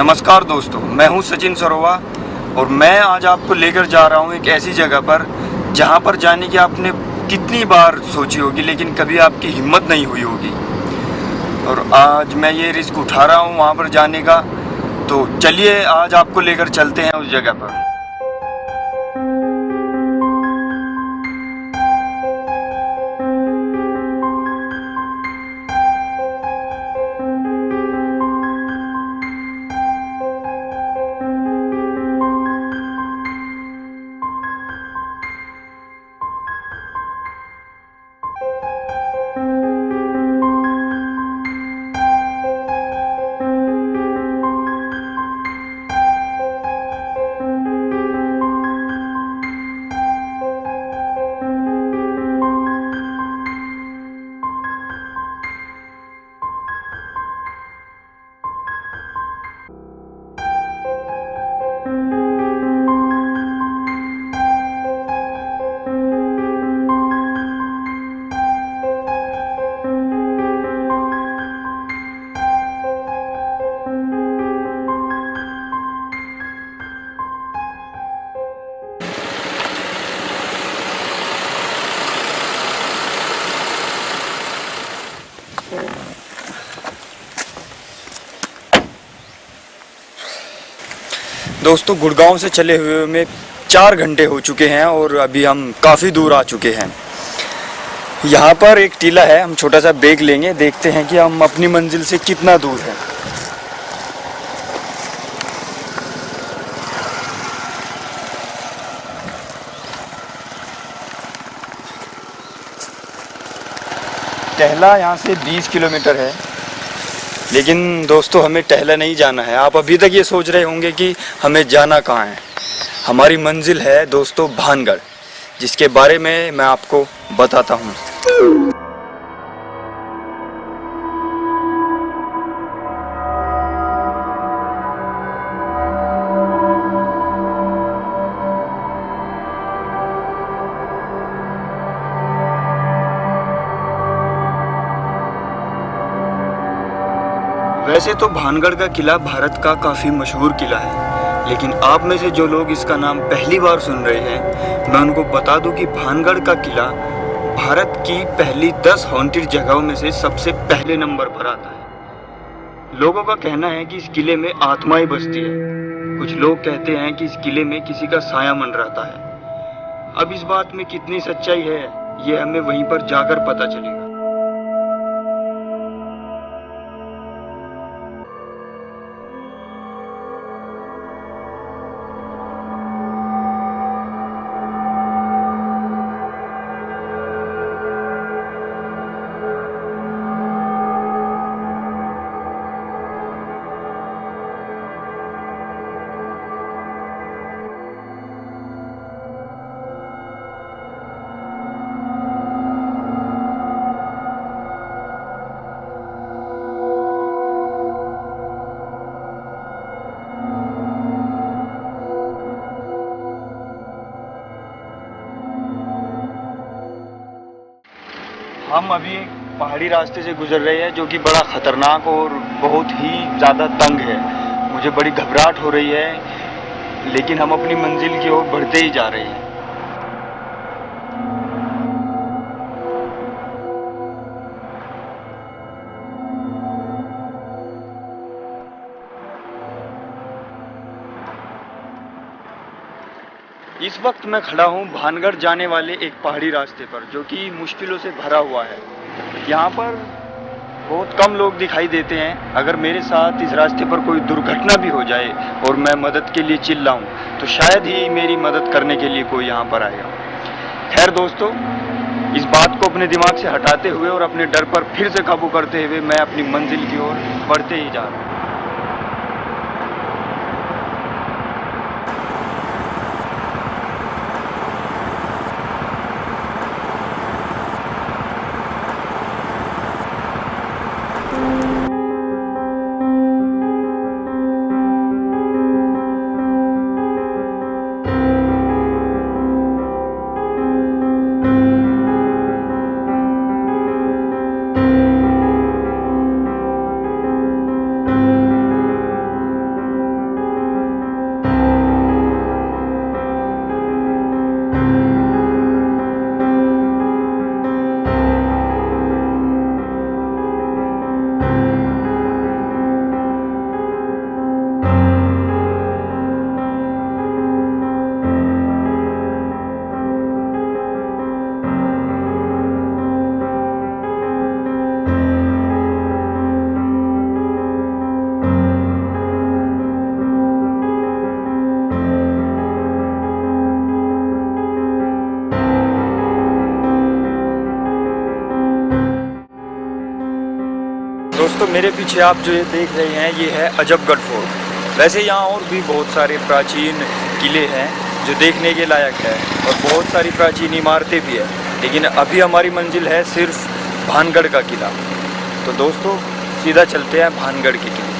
नमस्कार दोस्तों, मैं हूं सचिन सरोवा और मैं आज आपको लेकर जा रहा हूं एक ऐसी जगह पर जहां पर जाने की आपने कितनी बार सोची होगी लेकिन कभी आपकी हिम्मत नहीं हुई होगी। और आज मैं ये रिस्क उठा रहा हूं वहां पर जाने का। तो चलिए आज आपको लेकर चलते हैं उस जगह पर। दोस्तों, गुड़गांव से चले हुए में 4 घंटे हो चुके हैं और अभी हम काफ़ी दूर आ चुके हैं। यहाँ पर एक टीला है, हम छोटा सा ब्रेक लेंगे, देखते हैं कि हम अपनी मंजिल से कितना दूर हैं। टहला यहाँ से 20 किलोमीटर है, लेकिन दोस्तों हमें टहला नहीं जाना है। आप अभी तक ये सोच रहे होंगे कि हमें जाना कहाँ है। हमारी मंजिल है दोस्तों भानगढ़, जिसके बारे में मैं आपको बताता हूँ। वैसे तो भानगढ़ का किला भारत का काफ़ी मशहूर किला है, लेकिन आप में से जो लोग इसका नाम पहली बार सुन रहे हैं, मैं उनको बता दूं कि भानगढ़ का किला भारत की पहली 10 हॉन्टेड जगहों में से सबसे पहले नंबर पर आता है। लोगों का कहना है कि इस किले में आत्माएं बसती है। कुछ लोग कहते हैं कि इस किले में किसी का साया मंडराता है। अब इस बात में कितनी सच्चाई है, ये हमें वहीं पर जाकर पता चलेगा। हम अभी एक पहाड़ी रास्ते से गुजर रहे हैं जो कि बड़ा ख़तरनाक और बहुत ही ज़्यादा तंग है। मुझे बड़ी घबराहट हो रही है, लेकिन हम अपनी मंजिल की ओर बढ़ते ही जा रहे हैं। इस वक्त मैं खड़ा हूँ भानगढ़ जाने वाले एक पहाड़ी रास्ते पर, जो कि मुश्किलों से भरा हुआ है। यहाँ पर बहुत कम लोग दिखाई देते हैं। अगर मेरे साथ इस रास्ते पर कोई दुर्घटना भी हो जाए और मैं मदद के लिए चिल्लाऊं, तो शायद ही मेरी मदद करने के लिए कोई यहाँ पर आएगा। खैर दोस्तों, इस बात को अपने दिमाग से हटाते हुए और अपने डर पर फिर से काबू करते हुए मैं अपनी मंजिल की ओर बढ़ते ही जा रहा हूँ। दोस्तों मेरे पीछे आप जो ये देख रहे हैं ये है अजबगढ़ फोर्ट। वैसे यहाँ और भी बहुत सारे प्राचीन किले हैं जो देखने के लायक है और बहुत सारी प्राचीन इमारतें भी है, लेकिन अभी हमारी मंजिल है सिर्फ भानगढ़ का किला। तो दोस्तों सीधा चलते हैं भानगढ़ के किले।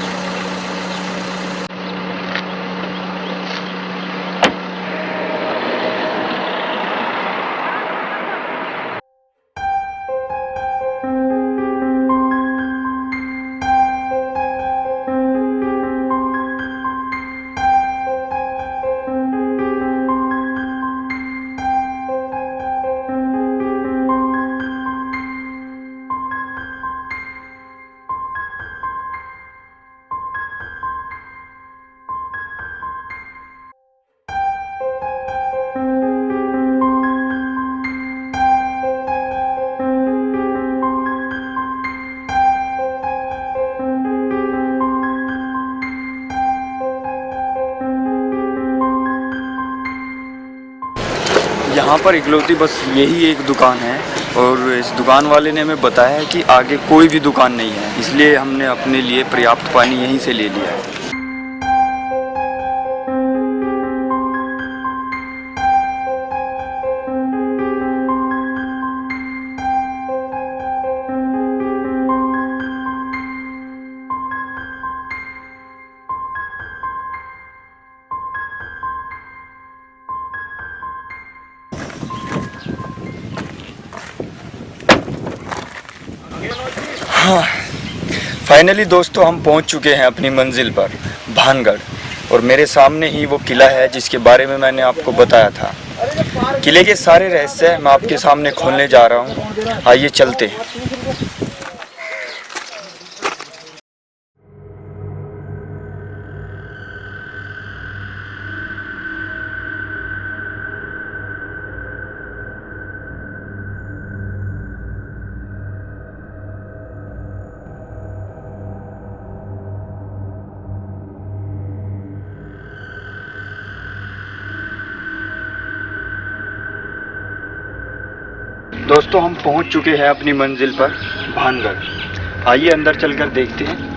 यहाँ पर इकलौती बस यही एक दुकान है और इस दुकान वाले ने हमें बताया है कि आगे कोई भी दुकान नहीं है, इसलिए हमने अपने लिए पर्याप्त पानी यहीं से ले लिया है। हाँ, फाइनली दोस्तों हम पहुंच चुके हैं अपनी मंजिल पर भानगढ़, और मेरे सामने ही वो किला है जिसके बारे में मैंने आपको बताया था। किले के सारे रहस्य मैं आपके सामने खोलने जा रहा हूं, आइए चलते हैं। दोस्तों हम पहुंच चुके हैं अपनी मंजिल पर भानगढ़, आइए अंदर चलकर देखते हैं।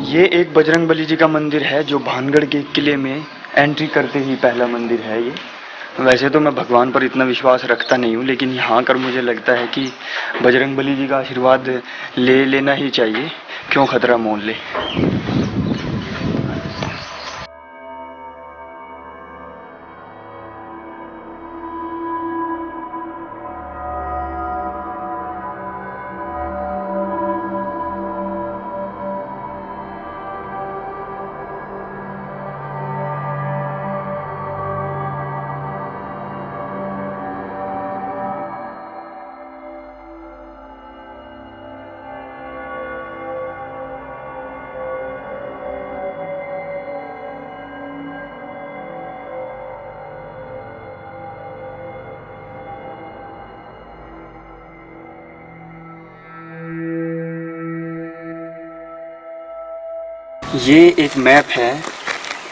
ये एक बजरंगबली जी का मंदिर है जो भानगढ़ के किले में एंट्री करते ही पहला मंदिर है ये। वैसे तो मैं भगवान पर इतना विश्वास रखता नहीं हूँ, लेकिन यहाँ कर मुझे लगता है कि बजरंगबली जी का आशीर्वाद ले लेना ही चाहिए, क्यों खतरा मोल ले। ये एक मैप है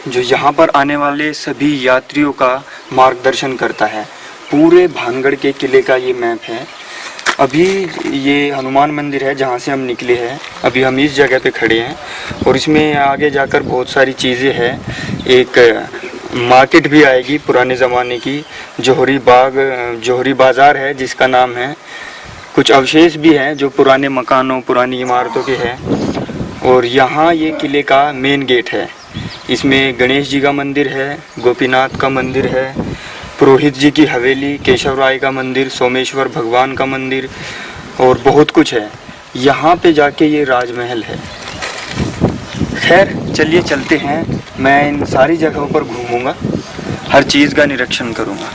जो यहाँ पर आने वाले सभी यात्रियों का मार्गदर्शन करता है। पूरे भानगढ़ के किले का ये मैप है। अभी ये हनुमान मंदिर है जहाँ से हम निकले हैं, अभी हम इस जगह पे खड़े हैं और इसमें आगे जाकर बहुत सारी चीज़ें हैं। एक मार्केट भी आएगी पुराने ज़माने की, जौहरी बाज़ार है जिसका नाम है। कुछ अवशेष भी हैं जो पुराने मकानों पुरानी इमारतों के हैं। और यहाँ ये किले का मेन गेट है। इसमें गणेश जी का मंदिर है, गोपीनाथ का मंदिर है, पुरोहित जी की हवेली, केशव राय का मंदिर, सोमेश्वर भगवान का मंदिर और बहुत कुछ है। यहाँ पे जाके ये राजमहल है। खैर चलिए चलते हैं। मैं इन सारी जगहों पर घूमूंगा, हर चीज़ का निरीक्षण करूंगा।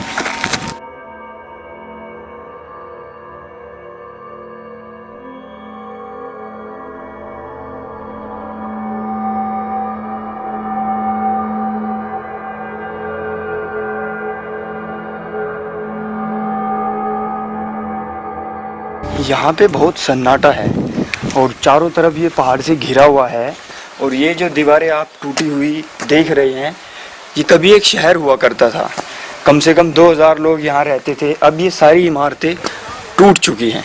यहाँ पे बहुत सन्नाटा है और चारों तरफ ये पहाड़ से घिरा हुआ है। और ये जो दीवारें आप टूटी हुई देख रहे हैं, ये कभी एक शहर हुआ करता था। कम से कम 2000 लोग यहाँ रहते थे। अब ये सारी इमारतें टूट चुकी हैं।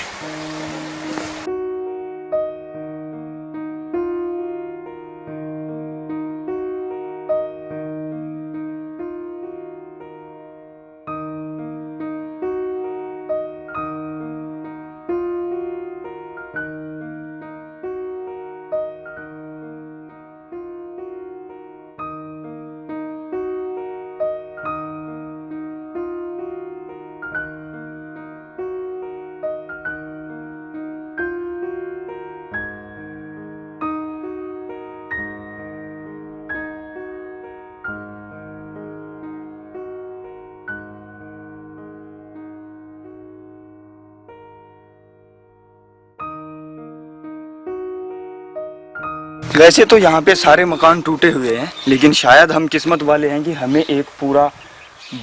वैसे तो यहाँ पे सारे मकान टूटे हुए हैं, लेकिन शायद हम किस्मत वाले हैं कि हमें एक पूरा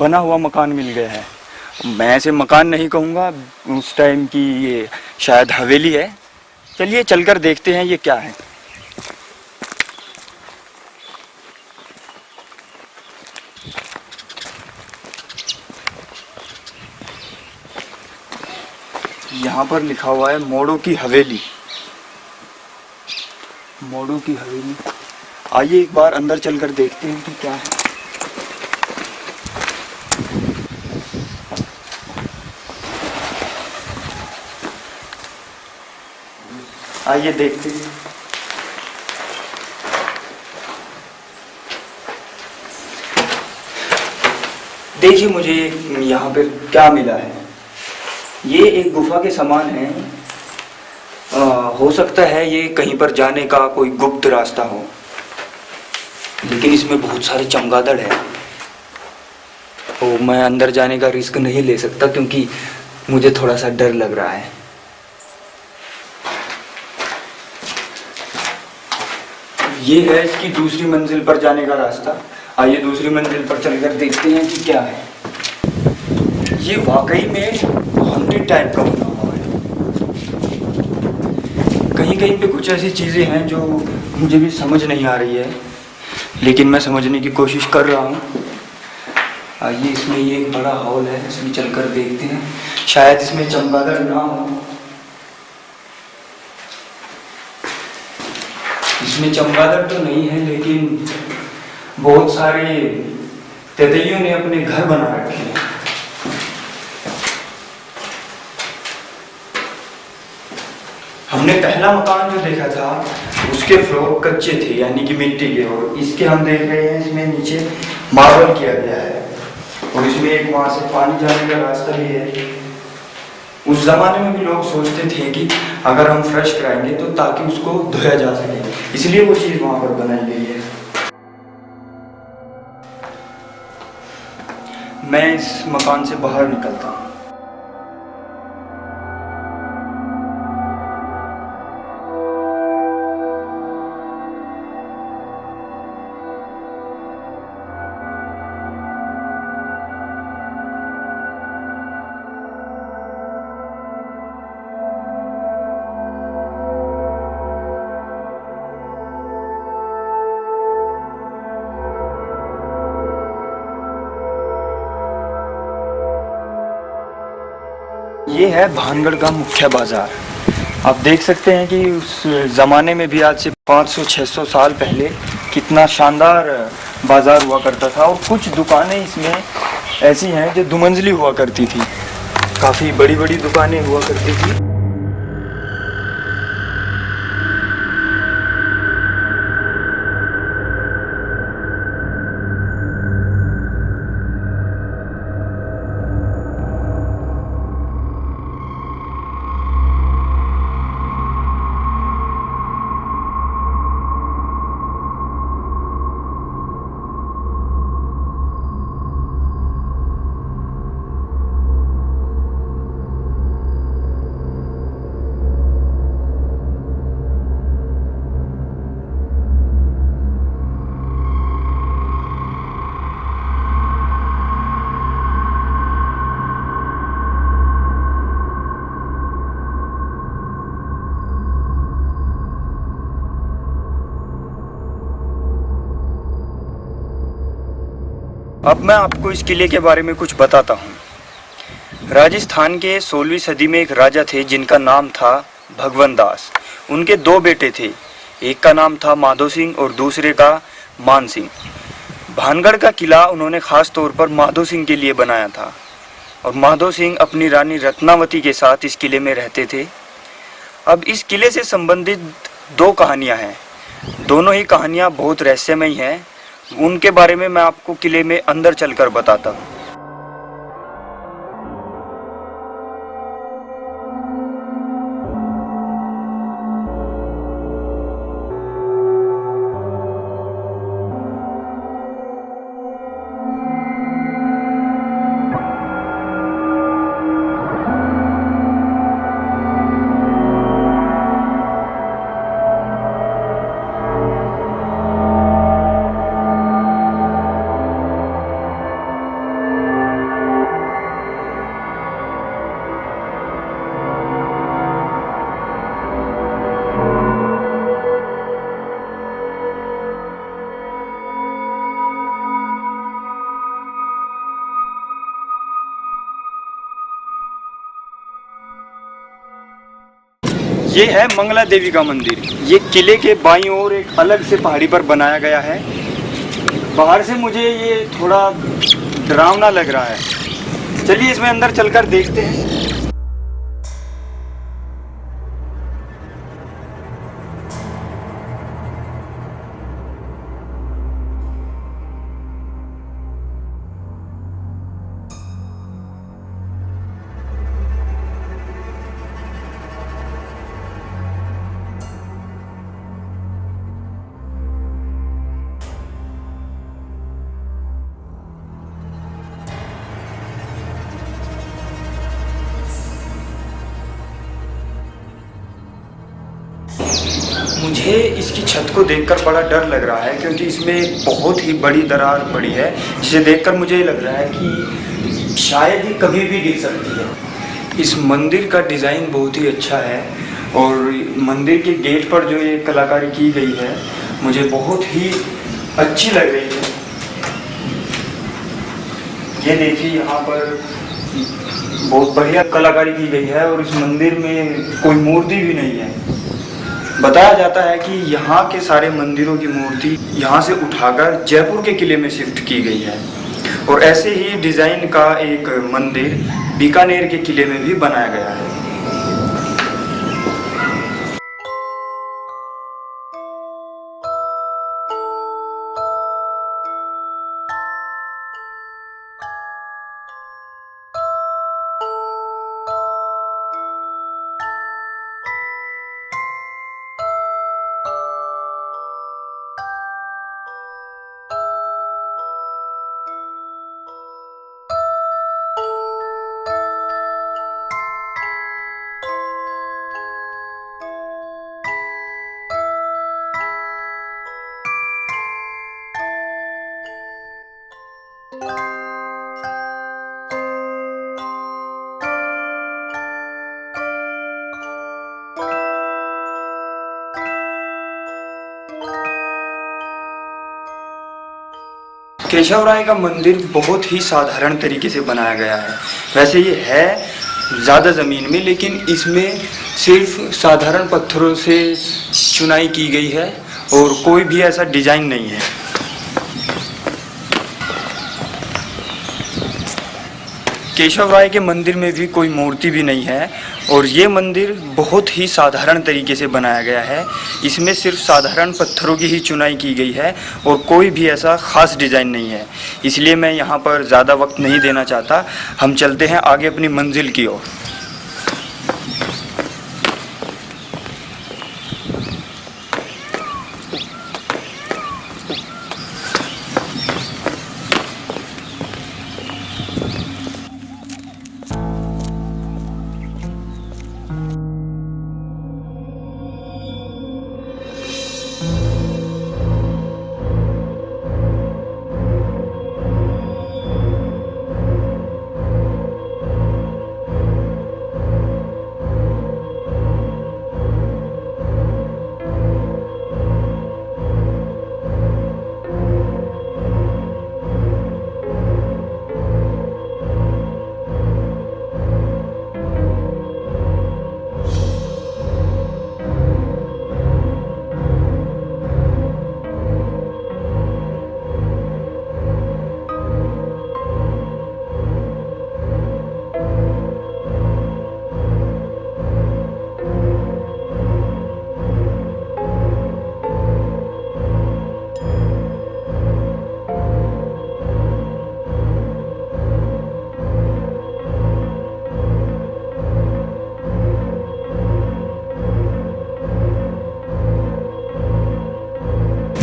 बना हुआ मकान मिल गया है। मैं ऐसे मकान नहीं कहूँगा, उस टाइम की ये शायद हवेली है। चलिए चलकर देखते हैं ये क्या है। यहाँ पर लिखा हुआ है मोड़ों की हवेली। मोड़ों की हवेली। आइए एक बार अंदर चलकर देखते हैं कि क्या है। आइए देखते हैं। देखिए मुझे यहाँ पे क्या मिला है। ये एक गुफा के समान है। हो सकता है ये कहीं पर जाने का कोई गुप्त रास्ता हो, लेकिन इसमें बहुत सारे चमगादड़ हैं। तो मैं अंदर जाने का रिस्क नहीं ले सकता क्योंकि मुझे थोड़ा सा डर लग रहा है। ये है इसकी दूसरी मंजिल पर जाने का रास्ता। आइए दूसरी मंजिल पर चलकर देखते हैं कि क्या है। ये वाकई में हॉन्टेड टाइप का बना हुआ है। कहीं कहीं पे कुछ ऐसी चीज़ें हैं जो मुझे भी समझ नहीं आ रही है, लेकिन मैं समझने की कोशिश कर रहा हूँ। आइए इसमें ये एक बड़ा हॉल है, इसमें चलकर देखते हैं। शायद इसमें चमगादड़ ना हो। इसमें चमगादड़ तो नहीं है, लेकिन बहुत सारे तितलियों ने अपने घर बना रखे हैं। हमने पहला मकान जो देखा था उसके फ्लोर कच्चे थे, यानी कि मिट्टी के, और इसके हम देख रहे हैं इसमें नीचे मार्बल किया गया है और इसमें एक वहां से पानी जाने का रास्ता भी है। उस जमाने में भी लोग सोचते थे कि अगर हम फ्रेश कराएंगे तो ताकि उसको धोया जा सके, इसलिए वो चीज वहां पर बनाई गई है। मैं इस मकान से बाहर निकलता हूँ। ये है भानगढ़ का मुख्य बाजार। आप देख सकते हैं कि उस ज़माने में भी आज से 500-600 साल पहले कितना शानदार बाज़ार हुआ करता था। और कुछ दुकानें इसमें ऐसी हैं जो दुमंजली हुआ करती थी, काफ़ी बड़ी बड़ी दुकानें हुआ करती थी। अब मैं आपको इस किले के बारे में कुछ बताता हूँ। राजस्थान के 16वीं सदी में एक राजा थे जिनका नाम था भगवंत दास। उनके दो बेटे थे, एक का नाम था माधो सिंह और दूसरे का मान सिंह। भानगढ़ का किला उन्होंने ख़ास तौर पर माधो सिंह के लिए बनाया था और माधो सिंह अपनी रानी रत्नावती के साथ इस किले में रहते थे। अब इस किले से संबंधित दो कहानियां हैं, दोनों ही कहानियां बहुत रहस्यमयी हैं। उनके बारे में मैं आपको किले में अंदर चलकर बताता हूँ। ये है मंगला देवी का मंदिर। ये किले के बाईं ओर एक अलग से पहाड़ी पर बनाया गया है। बाहर से मुझे ये थोड़ा डरावना लग रहा है। चलिए इसमें अंदर चलकर देखते हैं। मुझे इसकी छत को देखकर बड़ा डर लग रहा है क्योंकि इसमें बहुत ही बड़ी दरार पड़ी है, जिसे देखकर मुझे लग रहा है कि शायद ही कभी भी गिर सकती है। इस मंदिर का डिज़ाइन बहुत ही अच्छा है और मंदिर के गेट पर जो ये कलाकारी की गई है मुझे बहुत ही अच्छी लग रही है। ये देखिए यहाँ पर बहुत बढ़िया कलाकारी की गई है और इस मंदिर में कोई मूर्ति भी नहीं है। बताया जाता है कि यहाँ के सारे मंदिरों की मूर्ति यहाँ से उठाकर जयपुर के किले में शिफ्ट की गई है और ऐसे ही डिज़ाइन का एक मंदिर बीकानेर के किले में भी बनाया गया है। केशव राय का मंदिर बहुत ही साधारण तरीके से बनाया गया है। वैसे ये है ज़्यादा ज़मीन में, लेकिन इसमें सिर्फ साधारण पत्थरों से चुनाई की गई है और कोई भी ऐसा डिज़ाइन नहीं है। केशव राय के मंदिर में भी कोई मूर्ति भी नहीं है और ये मंदिर बहुत ही साधारण तरीके से बनाया गया है। इसमें सिर्फ साधारण पत्थरों की ही चुनाई की गई है और कोई भी ऐसा ख़ास डिज़ाइन नहीं है। इसलिए मैं यहाँ पर ज़्यादा वक्त नहीं देना चाहता। हम चलते हैं आगे अपनी मंजिल की ओर।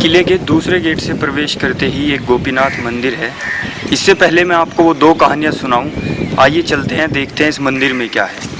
किले के दूसरे गेट से प्रवेश करते ही एक गोपीनाथ मंदिर है। इससे पहले मैं आपको वो दो कहानियाँ सुनाऊं। आइए चलते हैं, देखते हैं इस मंदिर में क्या है।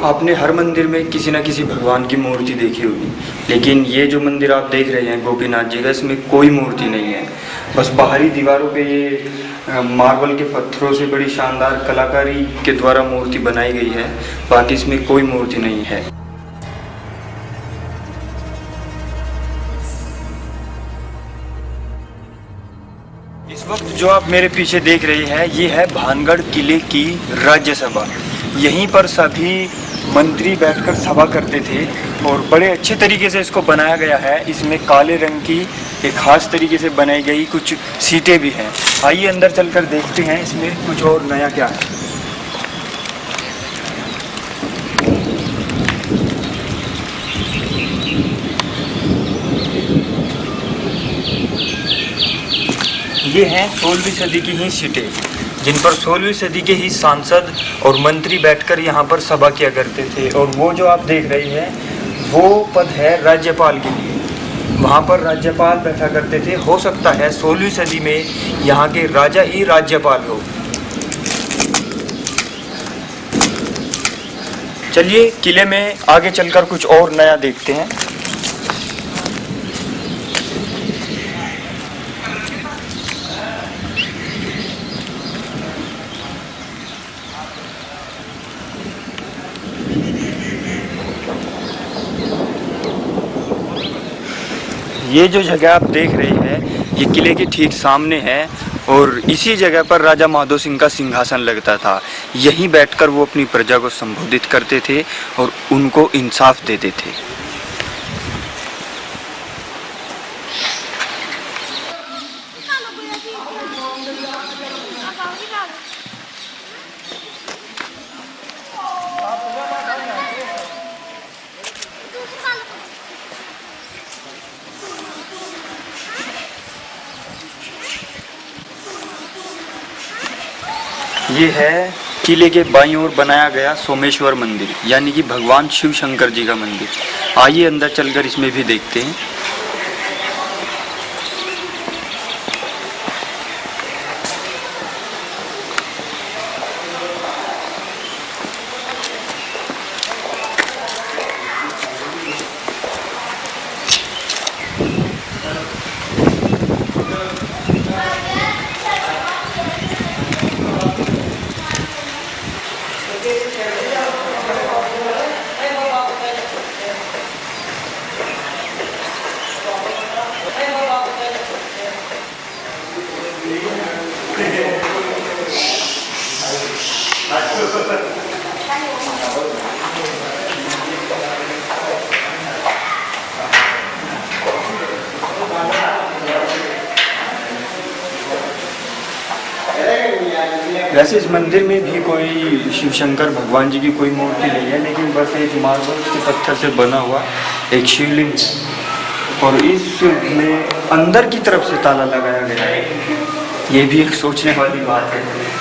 आपने हर मंदिर में किसी न किसी भगवान की मूर्ति देखी होगी, लेकिन ये जो मंदिर आप देख रहे हैं गोपीनाथ जी का, इसमें कोई मूर्ति नहीं है। बस बाहरी दीवारों पे ये मार्बल के पत्थरों से बड़ी शानदार कलाकारी के द्वारा मूर्ति बनाई गई है, बाकी इसमें कोई मूर्ति नहीं है। इस वक्त जो आप मेरे पीछे देख रहे हैं, ये है भानगढ़ किले की राज्यसभा। यहीं पर सभी मंत्री बैठकर सभा करते थे और बड़े अच्छे तरीके से इसको बनाया गया है। इसमें काले रंग की एक खास तरीके से बनाई गई कुछ सीटें भी हैं। आइए अंदर चलकर देखते हैं इसमें कुछ और नया क्या है। ये हैं 16वीं सदी की ही सीटें, जिन पर 16वीं सदी के ही सांसद और मंत्री बैठकर यहाँ पर सभा किया करते थे। और वो जो आप देख रहे हैं वो पद है राज्यपाल के लिए। वहाँ पर राज्यपाल बैठा करते थे। हो सकता है 16वीं सदी में यहाँ के राजा ही राज्यपाल हो। चलिए किले में आगे चलकर कुछ और नया देखते हैं। ये जो जगह आप देख रहे हैं ये किले के ठीक सामने है और इसी जगह पर राजा माधो सिंह का सिंहासन लगता था। यहीं बैठकर वो अपनी प्रजा को संबोधित करते थे और उनको इंसाफ देते थे। ये है किले के बाईं ओर बनाया गया सोमेश्वर मंदिर, यानी कि भगवान शिव शंकर जी का मंदिर। आइए अंदर चलकर इसमें भी देखते हैं। वैसे इस मंदिर में भी कोई शिव शंकर भगवान जी की कोई मूर्ति नहीं है, लेकिन बस एक मार्बल के पत्थर से बना हुआ एक शिवलिंग है और इसमें अंदर की तरफ से ताला लगाया गया है। ये भी एक सोचने वाली बात है।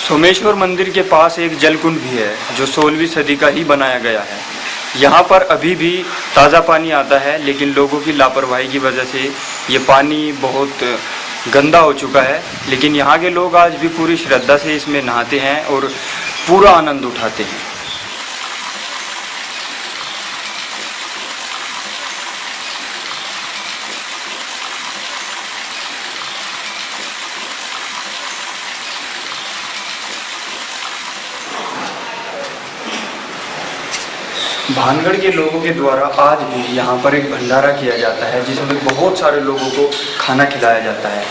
सोमेश्वर मंदिर के पास एक जलकुंड भी है जो 16वीं सदी का ही बनाया गया है। यहाँ पर अभी भी ताज़ा पानी आता है, लेकिन लोगों की लापरवाही की वजह से ये पानी बहुत गंदा हो चुका है। लेकिन यहाँ के लोग आज भी पूरी श्रद्धा से इसमें नहाते हैं और पूरा आनंद उठाते हैं। भानगढ़ के लोगों के द्वारा आज भी यहाँ पर एक भंडारा किया जाता है जिसमें बहुत सारे लोगों को खाना खिलाया जाता है।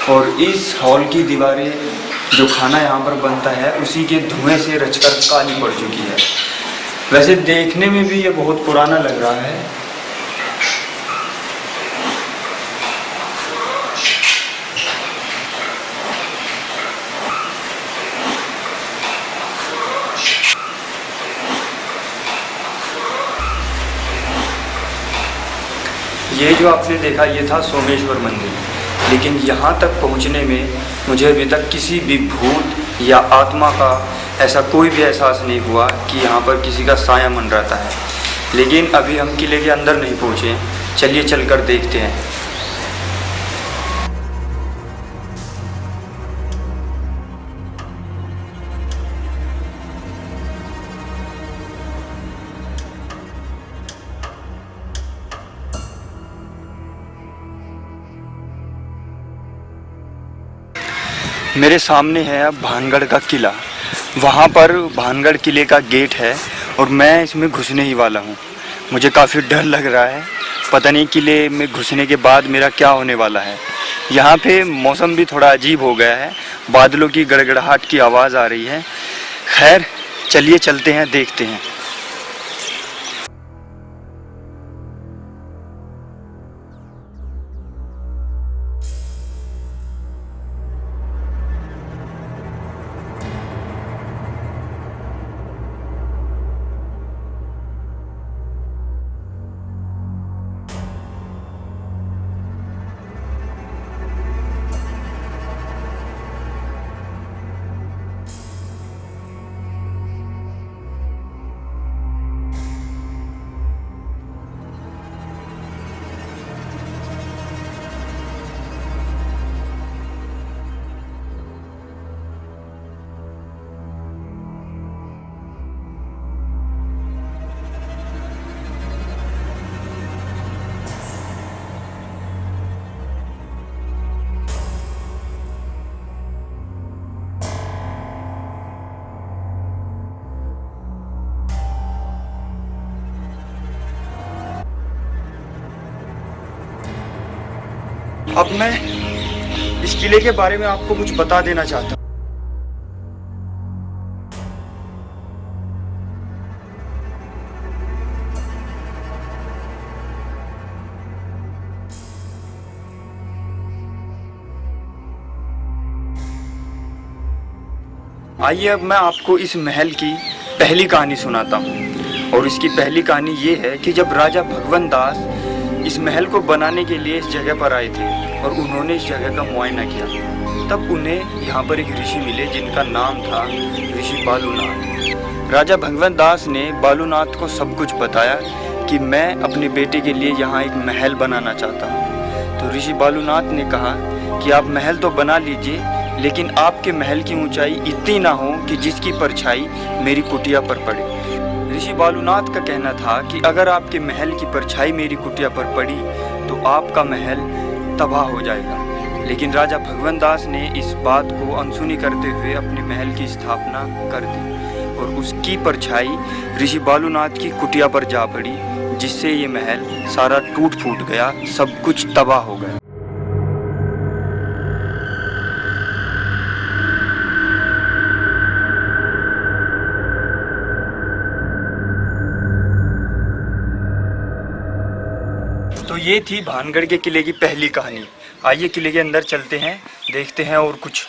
और इस हॉल की दीवारें, जो खाना यहाँ पर बनता है, उसी के धुएं से रचकर काली पड़ चुकी है। वैसे देखने में भी ये बहुत पुराना लग रहा है। ये जो आपने देखा ये था सोमेश्वर मंदिर, लेकिन यहाँ तक पहुँचने में मुझे अभी तक किसी भी भूत या आत्मा का ऐसा कोई भी एहसास नहीं हुआ कि यहाँ पर किसी का साया मंडराता है। लेकिन अभी हम किले के अंदर नहीं पहुँचे, चलिए चलकर देखते हैं। मेरे सामने है अब भानगढ़ का किला। वहाँ पर भानगढ़ किले का गेट है और मैं इसमें घुसने ही वाला हूँ। मुझे काफ़ी डर लग रहा है, पता नहीं किले में घुसने के बाद मेरा क्या होने वाला है। यहाँ पे मौसम भी थोड़ा अजीब हो गया है, बादलों की गड़गड़ाहट की आवाज़ आ रही है। खैर चलिए चलते हैं, देखते हैं। अब मैं इस किले के बारे में आपको कुछ बता देना चाहता हूँ। आइए अब मैं आपको इस महल की पहली कहानी सुनाता हूँ। और इसकी पहली कहानी ये है कि जब राजा भगवंत दास इस महल को बनाने के लिए इस जगह पर आए थे और उन्होंने इस जगह का मुआयना किया, तब उन्हें यहाँ पर एक ऋषि मिले जिनका नाम था ऋषि बालूनाथ। राजा भगवंत दास ने बालूनाथ को सब कुछ बताया कि मैं अपने बेटे के लिए यहाँ एक महल बनाना चाहता हूँ। तो ऋषि बालूनाथ ने कहा कि आप महल तो बना लीजिए, लेकिन आपके महल की ऊंचाई इतनी ना हो कि जिसकी परछाई मेरी कुटिया पर पड़े। ऋषि बालूनाथ का कहना था कि अगर आपके महल की परछाई मेरी कुटिया पर पड़ी तो आपका महल तबाह हो जाएगा। लेकिन राजा भगवंत दास ने इस बात को अनसुनी करते हुए अपने महल की स्थापना कर दी और उसकी परछाई ऋषि बालूनाथ की कुटिया पर जा पड़ी, जिससे ये महल सारा टूट फूट गया, सब कुछ तबाह हो गया। तो ये थी भानगढ़ के किले की पहली कहानी। आइए किले के अंदर चलते हैं, देखते हैं और कुछ।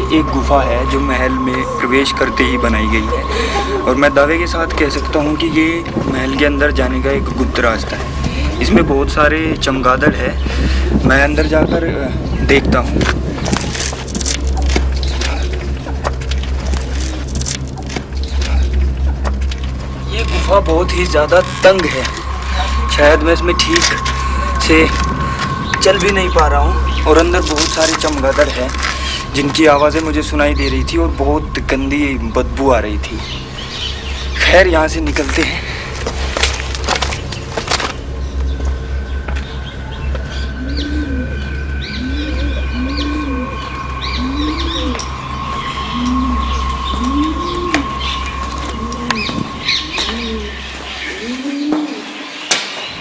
एक गुफा है जो महल में प्रवेश करते ही बनाई गई है और मैं दावे के साथ कह सकता हूँ कि ये महल के अंदर जाने का एक गुप्त रास्ता है। इसमें बहुत सारे चमगादड़ है। मैं अंदर जाकर देखता हूँ। ये गुफा बहुत ही ज़्यादा तंग है, शायद मैं इसमें ठीक से चल भी नहीं पा रहा हूँ और अंदर बहुत सारे चमगादड़ हैं जिनकी आवाज़ें मुझे सुनाई दे रही थी और बहुत गंदी बदबू आ रही थी। खैर यहाँ से निकलते हैं।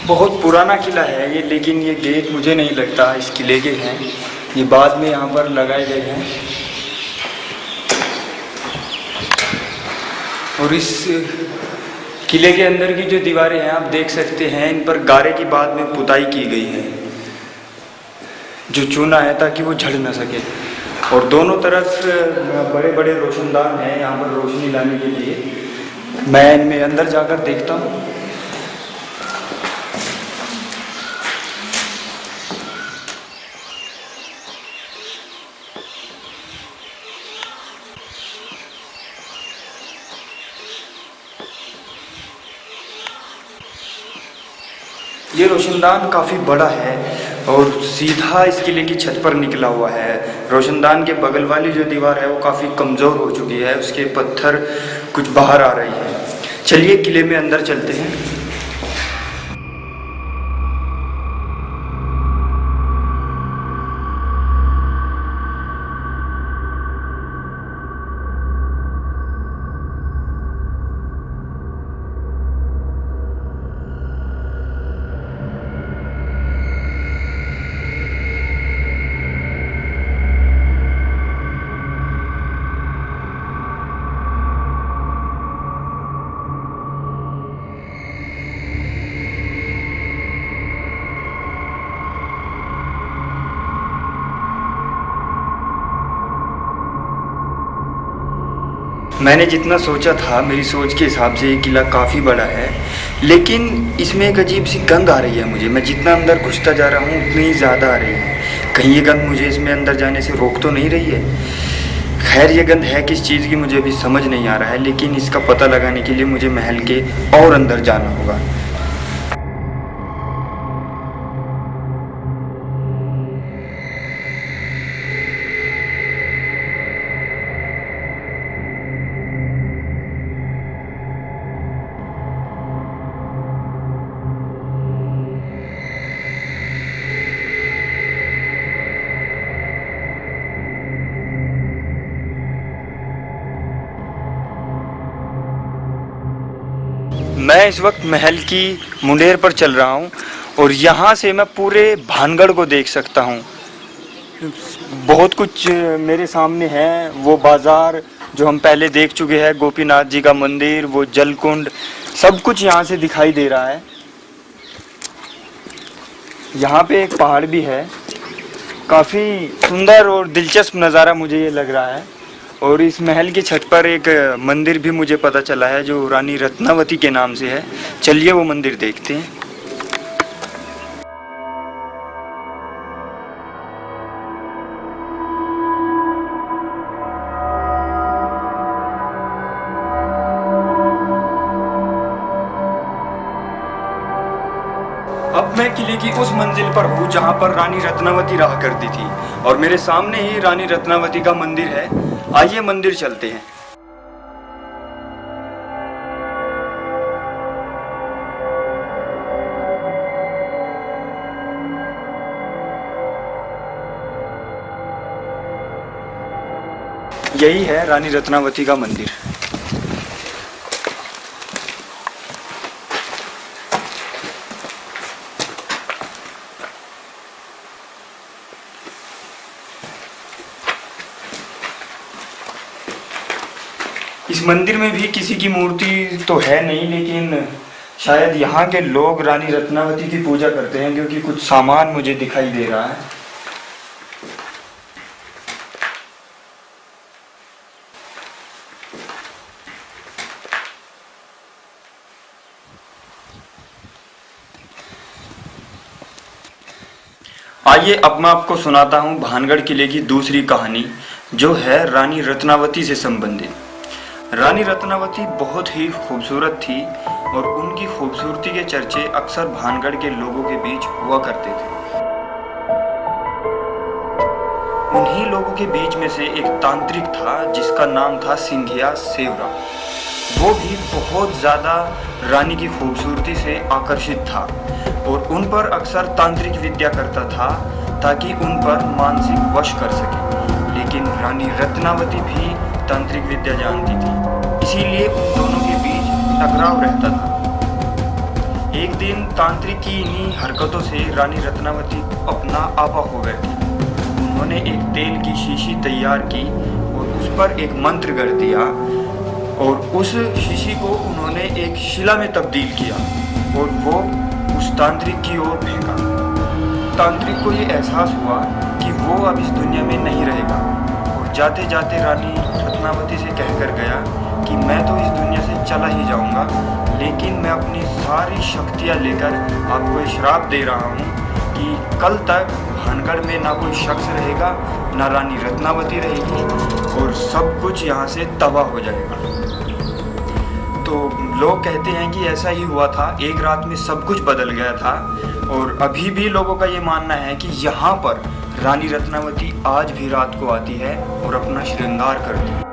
बहुत पुराना किला है ये, लेकिन ये गेट मुझे नहीं लगता इस किले के हैं, ये बाद में यहाँ पर लगाए गए हैं। और इस किले के अंदर की जो दीवारें हैं आप देख सकते हैं, इन पर गारे की बाद में पुताई की गई है जो चूना है ताकि वो झड़ ना सके। और दोनों तरफ बड़े बड़े रोशनदान हैं यहाँ पर रोशनी लाने के लिए। मैं इनमें अंदर जाकर देखता हूँ। ये रोशनदान काफ़ी बड़ा है और सीधा इस किले की छत पर निकला हुआ है। रोशनदान के बगल वाली जो दीवार है वो काफ़ी कमज़ोर हो चुकी है, उसके पत्थर कुछ बाहर आ रही है। चलिए किले में अंदर चलते हैं। मैंने जितना सोचा था, मेरी सोच के हिसाब से ये किला काफ़ी बड़ा है, लेकिन इसमें एक अजीब सी गंध आ रही है मुझे। मैं जितना अंदर घुसता जा रहा हूँ उतनी ही ज़्यादा आ रही है। कहीं ये गंध मुझे इसमें अंदर जाने से रोक तो नहीं रही है। खैर ये गंध है किस चीज़ की मुझे अभी समझ नहीं आ रहा है, लेकिन इसका पता लगाने के लिए मुझे महल के और अंदर जाना होगा। मैं इस वक्त महल की मुंडेर पर चल रहा हूँ और यहाँ से मैं पूरे भानगढ़ को देख सकता हूँ। बहुत कुछ मेरे सामने है, वो बाज़ार जो हम पहले देख चुके हैं, गोपीनाथ जी का मंदिर, वो जलकुंड, सब कुछ यहाँ से दिखाई दे रहा है। यहाँ पे एक पहाड़ भी है, काफ़ी सुंदर और दिलचस्प नज़ारा मुझे ये लग रहा है। और इस महल की छत पर एक मंदिर भी मुझे पता चला है जो रानी रत्नावती के नाम से है। चलिए वो मंदिर देखते हैं। अब मैं किले की उस मंजिल पर हूँ जहाँ पर रानी रत्नावती रहा करती थी और मेरे सामने ही रानी रत्नावती का मंदिर है। आइए मंदिर चलते हैं। यही है रानी रत्नावती का मंदिर। इस मंदिर में भी किसी की मूर्ति तो है नहीं, लेकिन शायद यहाँ के लोग रानी रत्नावती की पूजा करते हैं, क्योंकि कुछ सामान मुझे दिखाई दे रहा है। आइए अब मैं आपको सुनाता हूँ भानगढ़ किले की दूसरी कहानी, जो है रानी रत्नावती से संबंधित। रानी रत्नावती बहुत ही खूबसूरत थी और उनकी खूबसूरती के चर्चे अक्सर भानगढ़ के लोगों के बीच हुआ करते थे। उन्हीं लोगों के बीच में से एक तांत्रिक था जिसका नाम था सिंघिया सेवरा। वो भी बहुत ज़्यादा रानी की खूबसूरती से आकर्षित था और उन पर अक्सर तांत्रिक विद्या करता था ताकि उन पर मानसिक वश कर सके। लेकिन रानी रत्नावती भी तांत्रिक विद्या जानती थी, इसीलिए उन दोनों के बीच टकराव रहता था। एक दिन तांत्रिक की इन्हीं हरकतों से रानी रत्नावती अपना आपा खो बैठी। उन्होंने एक तेल की शीशी तैयार की और उस पर एक मंत्र कर दिया और उस शीशी को उन्होंने एक शिला में तब्दील किया और वो उस तांत्रिक की ओर फेंका। तांत्रिक को ये एहसास हुआ कि वो अब इस दुनिया में नहीं रहेगा और जाते जाते रानी रत्नावती से कहकर गया कि मैं तो इस दुनिया से चला ही जाऊंगा, लेकिन मैं अपनी सारी शक्तियाँ लेकर आपको ये श्राप दे रहा हूँ कि कल तक भानगढ़ में ना कोई शख्स रहेगा, ना रानी रत्नावती रहेगी और सब कुछ यहाँ से तबाह हो जाएगा। तो लोग कहते हैं कि ऐसा ही हुआ था, एक रात में सब कुछ बदल गया था और अभी भी लोगों का ये मानना है कि यहाँ पर रानी रत्नावती आज भी रात को आती है और अपना श्रृंगार करती है।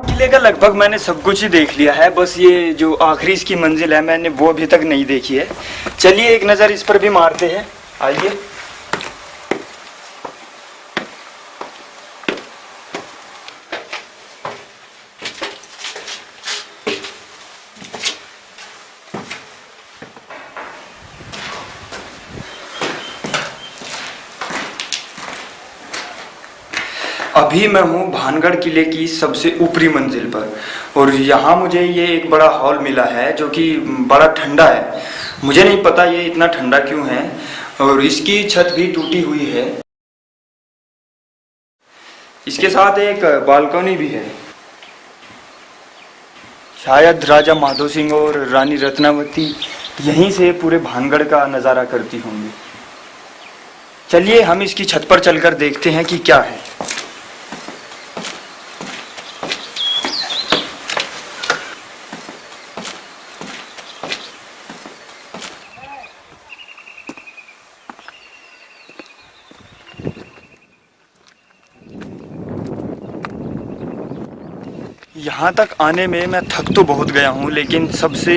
किले का लगभग मैंने सब कुछ ही देख लिया है, बस ये जो आखिरी इसकी मंजिल है मैंने वो अभी तक नहीं देखी है। चलिए एक नज़र इस पर भी मारते हैं, आइए। अभी मैं हूँ भानगढ़ किले की सबसे ऊपरी मंजिल पर और यहाँ मुझे ये एक बड़ा हॉल मिला है जो कि बड़ा ठंडा है। मुझे नहीं पता ये इतना ठंडा क्यों है और इसकी छत भी टूटी हुई है। इसके साथ एक बालकनी भी है। शायद राजा माधो सिंह और रानी रत्नावती यहीं से पूरे भानगढ़ का नज़ारा करती होंगी। चलिए हम इसकी छत पर चलकर देखते हैं कि क्या है। यहाँ तक आने में मैं थक तो बहुत गया हूँ, लेकिन सबसे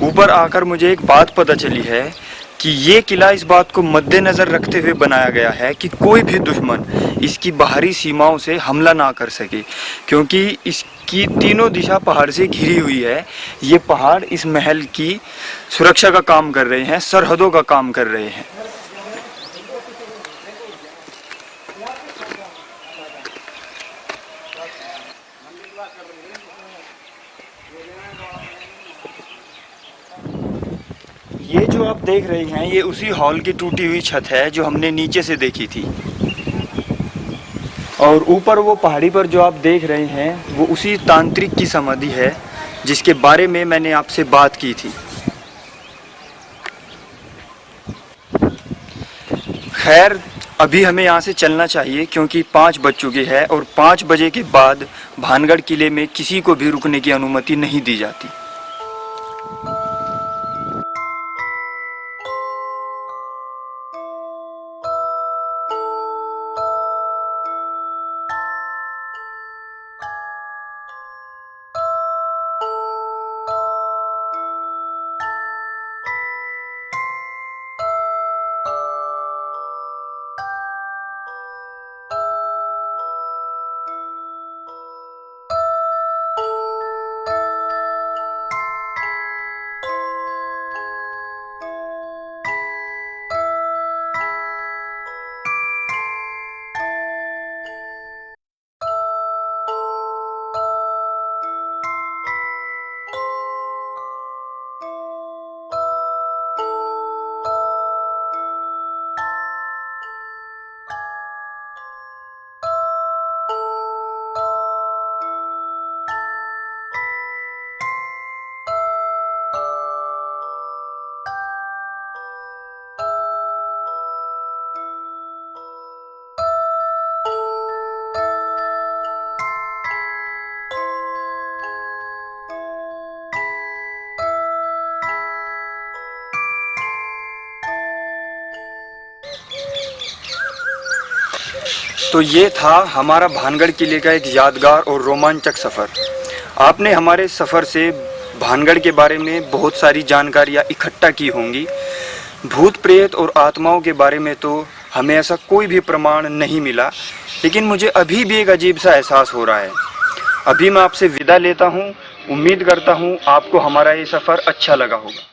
ऊपर आकर मुझे एक बात पता चली है कि ये किला इस बात को मद्देनज़र रखते हुए बनाया गया है कि कोई भी दुश्मन इसकी बाहरी सीमाओं से हमला ना कर सके, क्योंकि इसकी तीनों दिशा पहाड़ से घिरी हुई है। ये पहाड़ इस महल की सुरक्षा का काम कर रहे हैं, सरहदों का काम कर रहे हैं। ये जो आप देख रहे हैं ये उसी हॉल की टूटी हुई छत है जो हमने नीचे से देखी थी और ऊपर वो पहाड़ी पर जो आप देख रहे हैं वो उसी तांत्रिक की समाधि है जिसके बारे में मैंने आपसे बात की थी। खैर अभी हमें यहाँ से चलना चाहिए क्योंकि 5 बज चुके हैं और 5 बजे के बाद भानगढ़ किले में किसी को भी रुकने की अनुमति नहीं दी जाती। तो ये था हमारा भानगढ़ किले का एक यादगार और रोमांचक सफ़र। आपने हमारे सफ़र से भानगढ़ के बारे में बहुत सारी जानकारियाँ इकट्ठा की होंगी। भूत प्रेत और आत्माओं के बारे में तो हमें ऐसा कोई भी प्रमाण नहीं मिला, लेकिन मुझे अभी भी एक अजीब सा एहसास हो रहा है। अभी मैं आपसे विदा लेता हूँ। उम्मीद करता हूँ आपको हमारा ये सफ़र अच्छा लगा होगा।